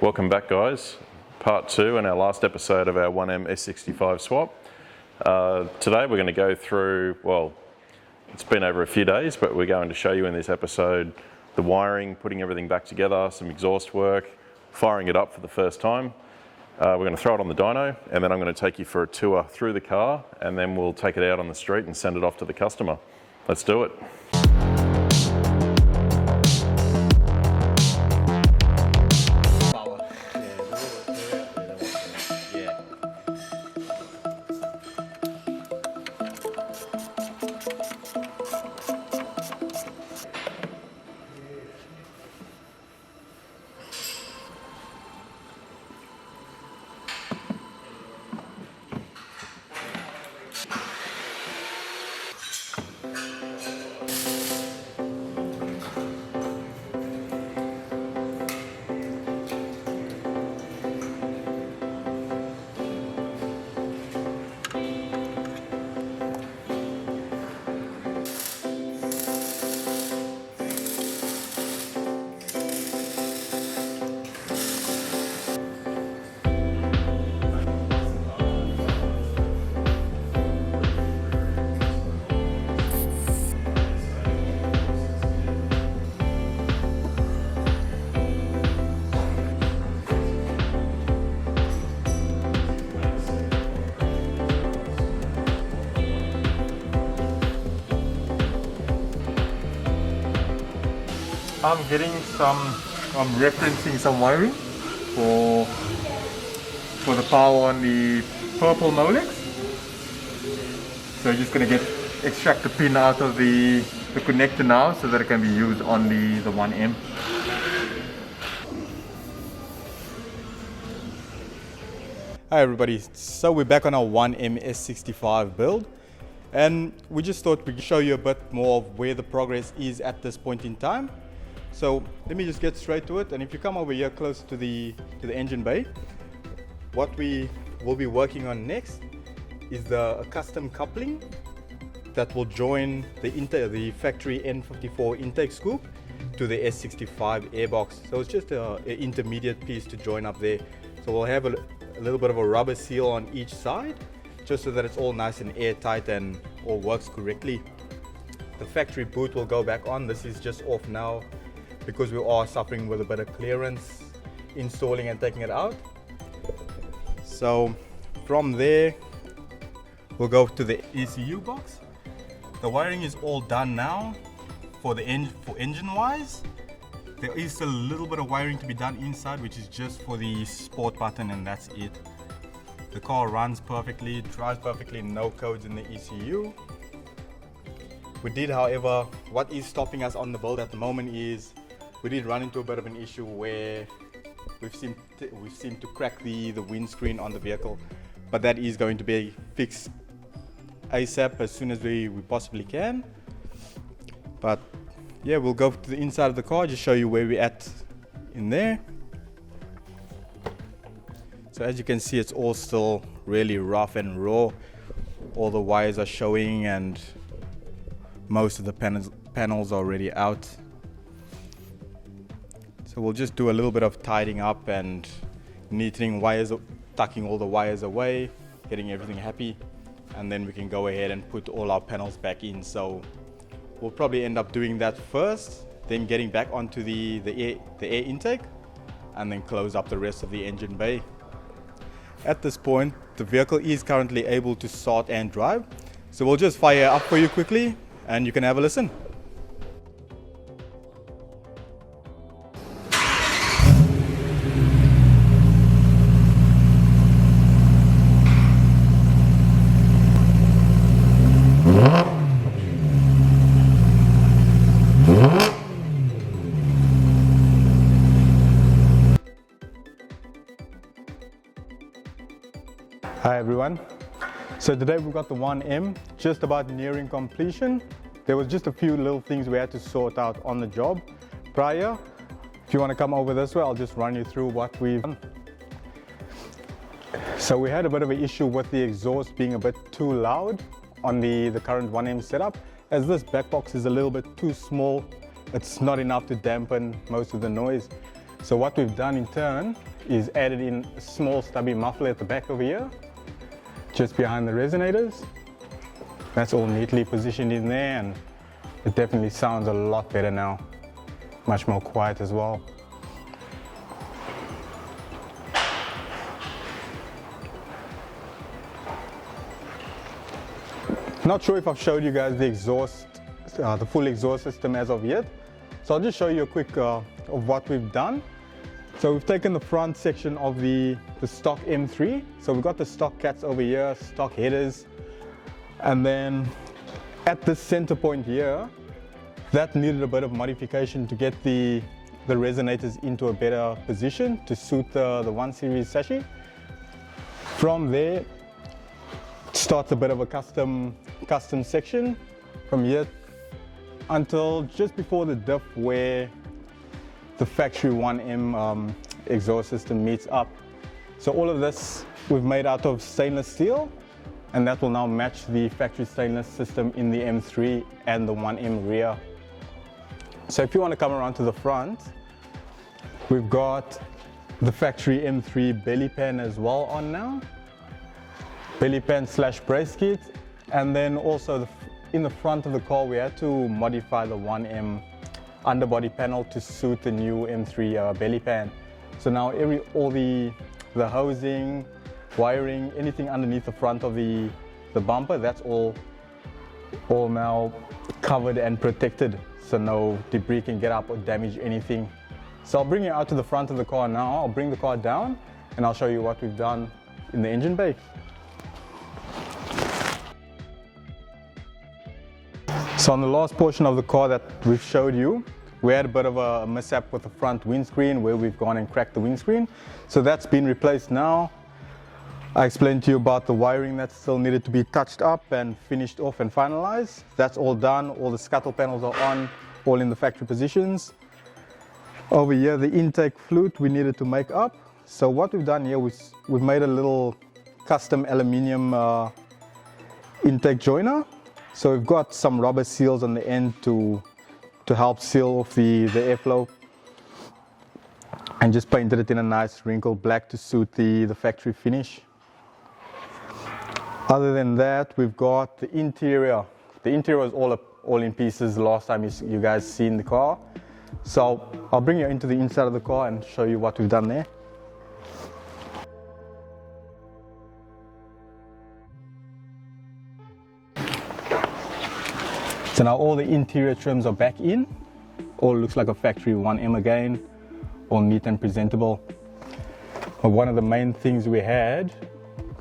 Welcome back, guys. Part 2 and our last episode of our 1M S65 swap. Today we're going to go through, well, it's been over a few days, but we're going to show you in this episode the wiring, putting everything back together, some exhaust work, firing it up for the first time. We're going to throw it on the dyno, and then I'm going to take you for a tour through the car, and then we'll take it out on the street and send it off to the customer. Let's do it. I'm referencing some wiring for the power on the purple Molex. So I'm just going to extract the pin out of the connector now so that it can be used on the 1M. Hi everybody, so we're back on our 1M S65 build, and we just thought we'd show you a bit more of where the progress is at this point in time. So let me just get straight to it, and if you come over here close to the engine bay, what we will be working on next is a custom coupling that will join the factory N54 intake scoop to the S65 airbox. So it's just an intermediate piece to join up there. So we'll have a little bit of a rubber seal on each side, just so that it's all nice and airtight and all works correctly. The factory boot will go back on. This is just off now because we are suffering with a bit of clearance installing and taking it out. So from there we'll go to the ECU box. The wiring is all done now for engine wise. There is still a little bit of wiring to be done inside, which is just for the sport button, and that's it. The car runs perfectly, drives perfectly, no codes in the ECU. We did, however, what is stopping us on the build at the moment is we did run into a bit of an issue where we've seemed to crack the windscreen on the vehicle, but that is going to be fixed ASAP as soon as we possibly can. But yeah, we'll go to the inside of the car, just show you where we're at in there. So as you can see, it's all still really rough and raw. All the wires are showing and most of the panels are already out. So we'll just do a little bit of tidying up and neatening wires, tucking all the wires away, getting everything happy, and then we can go ahead and put all our panels back in. So we'll probably end up doing that first, then getting back onto the air intake, and then close up the rest of the engine bay. At this point, the vehicle is currently able to start and drive. So we'll just fire up for you quickly and you can have a listen. Hi everyone. So today we've got the 1M just about nearing completion. There was just a few little things we had to sort out on the job prior. If you want to come over this way, I'll just run you through what we've done. So we had a bit of an issue with the exhaust being a bit too loud on the current 1M setup. As this back box is a little bit too small, it's not enough to dampen most of the noise. So what we've done in turn is added in a small stubby muffler at the back over here, just behind the resonators. That's all neatly positioned in there, and it definitely sounds a lot better now. Much more quiet as well. Not sure if I've showed you guys the exhaust, the full exhaust system as of yet. So I'll just show you a quick of what we've done. So we've taken the front section of the stock M3. So we've got the stock cats over here, stock headers. And then at the center point here, that needed a bit of modification to get the resonators into a better position to suit the 1 Series chassis. From there, starts a bit of a custom section from here until just before the diff where the factory 1M exhaust system meets up. So all of this we've made out of stainless steel, and that will now match the factory stainless system in the M3 and the 1M rear. So if you want to come around to the front, we've got the factory M3 belly pan as well on now. Belly pan / brace kit, and then also in the front of the car we had to modify the 1M underbody panel to suit the new M3 belly pan. So now all the housing, wiring, anything underneath the front of the bumper, that's all now covered and protected, so no debris can get up or damage anything. So I'll bring you out to the front of the car now. I'll bring the car down and I'll show you what we've done in the engine bay. So on the last portion of the car that we've showed you, we had a bit of a mishap with the front windscreen where we've gone and cracked the windscreen. So that's been replaced now. I explained to you about the wiring that still needed to be touched up and finished off and finalized. That's all done. All the scuttle panels are on, all in the factory positions. Over here, the intake flute we needed to make up. So what we've done here was we've made a little custom aluminium intake joiner. So we've got some rubber seals on the end to help seal off the airflow, and just painted it in a nice wrinkled black to suit the factory finish. Other than that, we've got the interior. The interior is all in pieces the last time you guys seen the car. So I'll bring you into the inside of the car and show you what we've done there. So now all the interior trims are back in. All looks like a factory 1M again, all neat and presentable. But one of the main things we had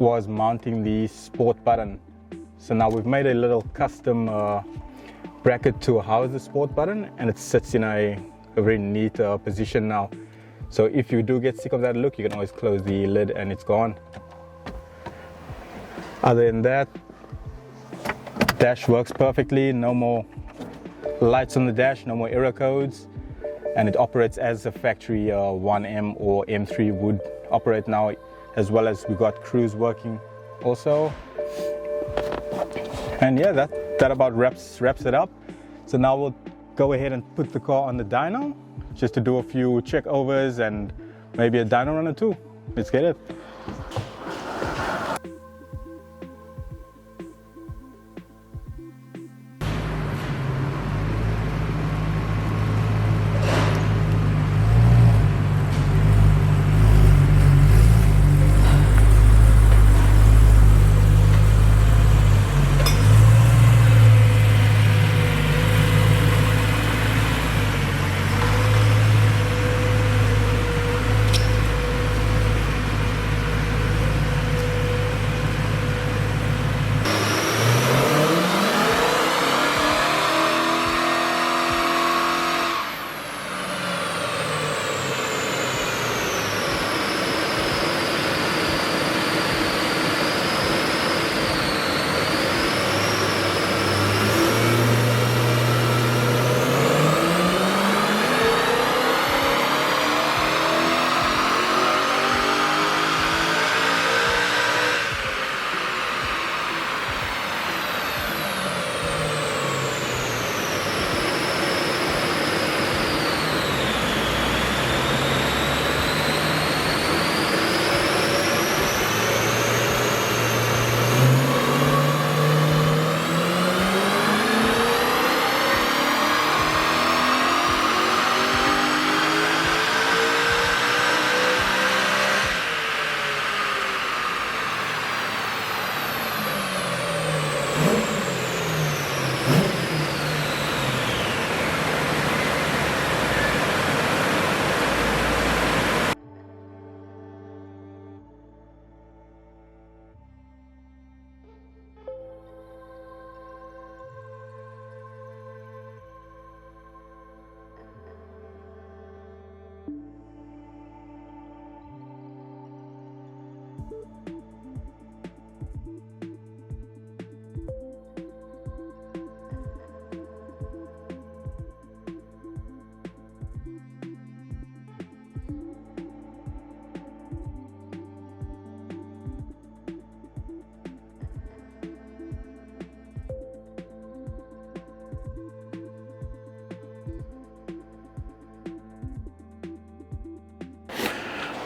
was mounting the sport button. So now we've made a little custom bracket to house the sport button, and it sits in a very neat position now. So if you do get sick of that look, you can always close the lid and it's gone. Other than that, dash works perfectly, no more lights on the dash, no more error codes, and it operates as a factory 1M or M3 would operate now, as well as we got cruise working also. And yeah, that about wraps it up. So now we'll go ahead and put the car on the dyno just to do a few check overs and maybe a dyno run or two. Let's get it.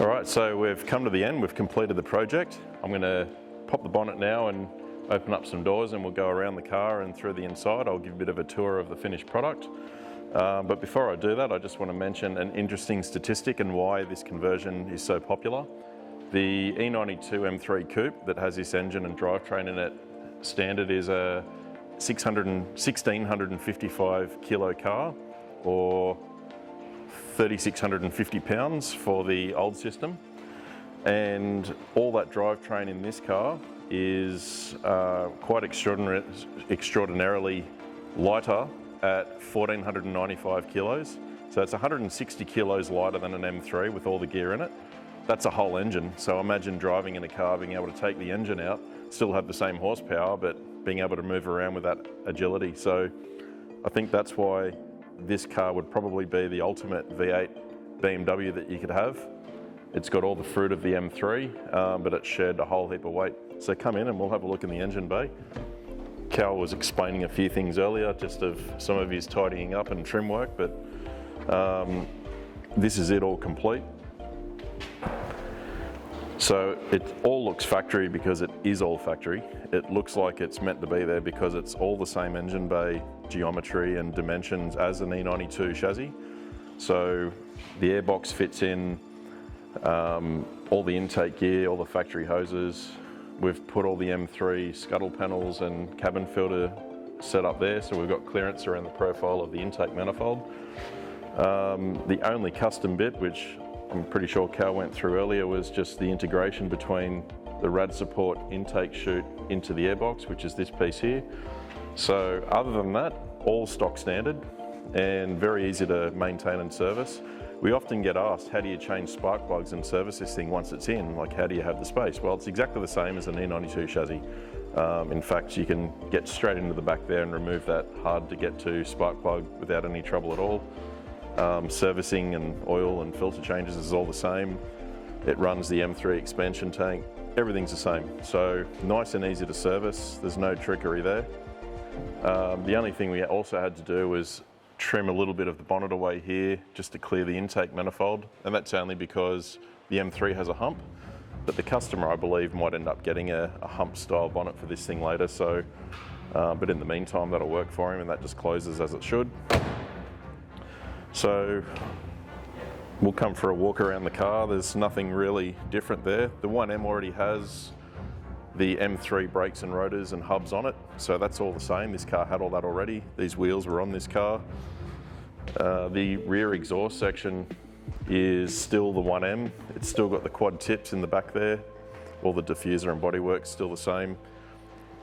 All right, so we've come to the end, we've completed the project. I'm going to pop the bonnet now and open up some doors, and we'll go around the car and through the inside. I'll give a bit of a tour of the finished product. But before I do that, I just want to mention an interesting statistic and why this conversion is so popular. The E92 M3 Coupe that has this engine and drivetrain in it standard is a 1,655 kilo car, or 3,650 pounds for the old system, and all that drivetrain in this car is quite extraordinarily lighter at 1,495 kilos. So it's 160 kilos lighter than an M3 with all the gear in it. That's a whole engine. So imagine driving in a car, being able to take the engine out, still have the same horsepower, but being able to move around with that agility. So I think that's why this car would probably be the ultimate V8 BMW that you could have. It's got all the fruit of the M3, but it's shared a whole heap of weight. So come in and we'll have a look in the engine bay. Cal was explaining a few things earlier, just of some of his tidying up and trim work, but this is it all complete. So it all looks factory because it is all factory. It looks like it's meant to be there because it's all the same engine bay geometry and dimensions as an E92 chassis. So the airbox fits in, all the intake gear, all the factory hoses. We've put all the M3 scuttle panels and cabin filter set up there, so we've got clearance around the profile of the intake manifold. The only custom bit, which I'm pretty sure Cal went through earlier, was just the integration between the rad support intake chute into the airbox, which is this piece here. So other than that, all stock standard and very easy to maintain and service. We often get asked, how do you change spark plugs and service this thing once it's in? Like, how do you have the space? Well, it's exactly the same as an E92 chassis. In fact, you can get straight into the back there and remove that hard to get to spark plug without any trouble at all. Servicing and oil and filter changes is all the same. It runs the M3 expansion tank. Everything's the same. So nice and easy to service. There's no trickery there. The only thing we also had to do was trim a little bit of the bonnet away here just to clear the intake manifold, and that's only because the M3 has a hump, but the customer, I believe, might end up getting a hump style bonnet for this thing later. So but in the meantime, that'll work for him, and that just closes as it should. So we'll come for a walk around the car. There's nothing really different there. The 1M already has the M3 brakes and rotors and hubs on it, so that's all the same. This car had all that already. These wheels were on this car. The rear exhaust section is still the 1M. It's still got the quad tips in the back there. All the diffuser and bodywork's still the same.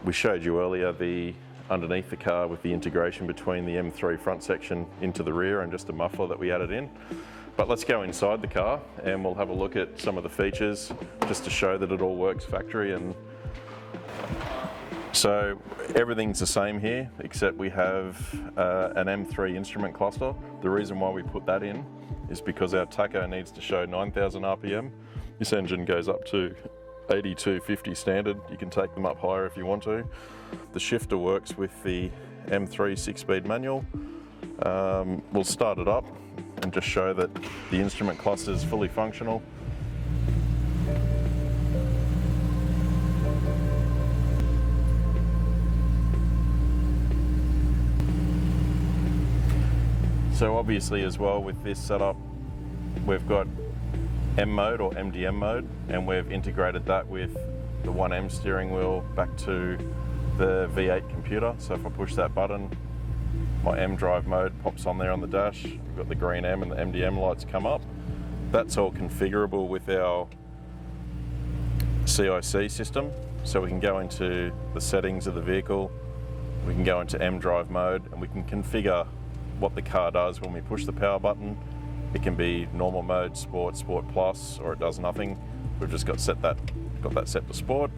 We showed you earlier the underneath the car with the integration between the M3 front section into the rear and just a muffler that we added in. But let's go inside the car and we'll have a look at some of the features just to show that it all works factory. And so everything's the same here, except we have an M3 instrument cluster. The reason why we put that in is because our tacho needs to show 9,000 RPM. This engine goes up to 8250 standard. You can take them up higher if you want to. The shifter works with the M3 6-speed manual. We'll start it up and just show that the instrument cluster is fully functional. So obviously as well with this setup, we've got M mode or MDM mode, and we've integrated that with the 1M steering wheel back to the V8 computer. So if I push that button, my M drive mode pops on there on the dash. We've got the green M and the MDM lights come up. That's all configurable with our CIC system. So we can go into the settings of the vehicle, we can go into M drive mode, and we can configure what the car does when we push the power button. It can be normal mode, sport, sport plus, or it does nothing. we've just got that set to sport.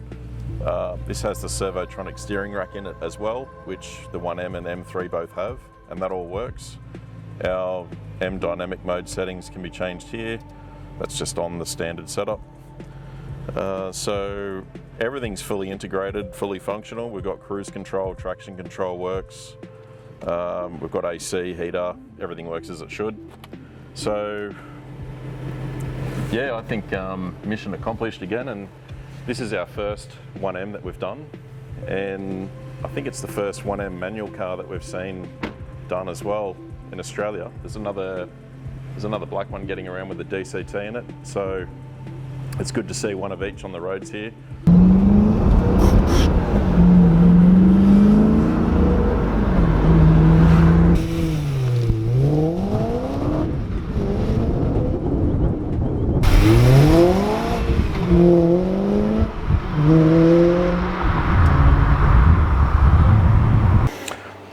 This has the Servotronic steering rack in it as well, which the 1M and M3 both have, and that all works. Our M dynamic mode settings can be changed here. That's just on the standard setup. So everything's fully integrated, fully functional. We've got cruise control, traction control works. We've got AC, heater, everything works as it should. So yeah, I think mission accomplished again, and this is our first 1M that we've done, and I think it's the first 1M manual car that we've seen done as well in Australia. There's another black one getting around with the DCT in it, so it's good to see one of each on the roads here.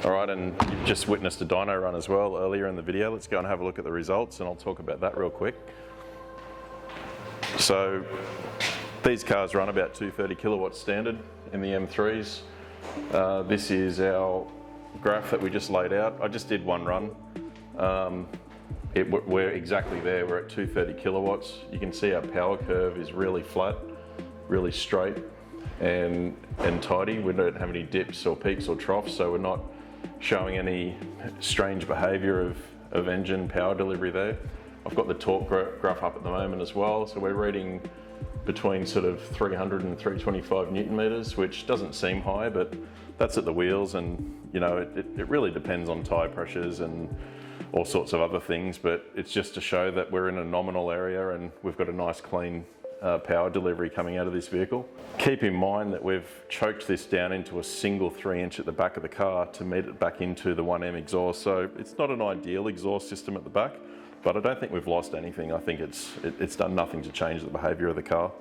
Alright, and you've just witnessed a dyno run as well earlier in the video. Let's go and have a look at the results, and I'll talk about that real quick. So these cars run about 230 kilowatts standard in the M3s. This is our graph that we just laid out. I just did one run. We're exactly there. We're at 230 kilowatts. You can see our power curve is really flat, really straight and tidy. We don't have any dips or peaks or troughs, so we're not showing any strange behavior of engine power delivery there. I've got the torque graph up at the moment as well, so we're reading between sort of 300 and 325 Newton meters, which doesn't seem high, but that's at the wheels, and you know, it really depends on tyre pressures and all sorts of other things, but it's just to show that we're in a nominal area and we've got a nice clean power delivery coming out of this vehicle. Keep in mind that we've choked this down into a single 3-inch at the back of the car to meet it back into the 1M exhaust, so it's not an ideal exhaust system at the back, but I don't think we've lost anything. I think it's done nothing to change the behaviour of the car.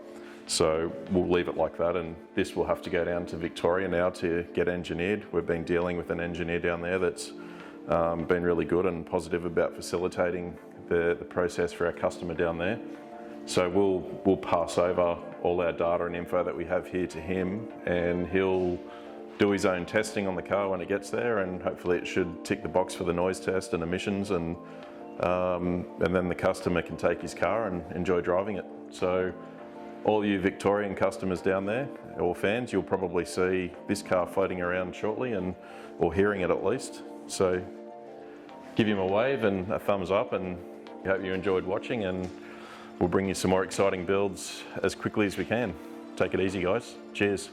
So we'll leave it like that, and this will have to go down to Victoria now to get engineered. We've been dealing with an engineer down there that's been really good and positive about facilitating the process for our customer down there. So we'll pass over all our data and info that we have here to him, and he'll do his own testing on the car when it gets there, and hopefully it should tick the box for the noise test and emissions, and then the customer can take his car and enjoy driving it. So all you Victorian customers down there, or fans, you'll probably see this car floating around shortly, or hearing it at least. So give him a wave and a thumbs up, and I hope you enjoyed watching, and we'll bring you some more exciting builds as quickly as we can. Take it easy, guys. Cheers.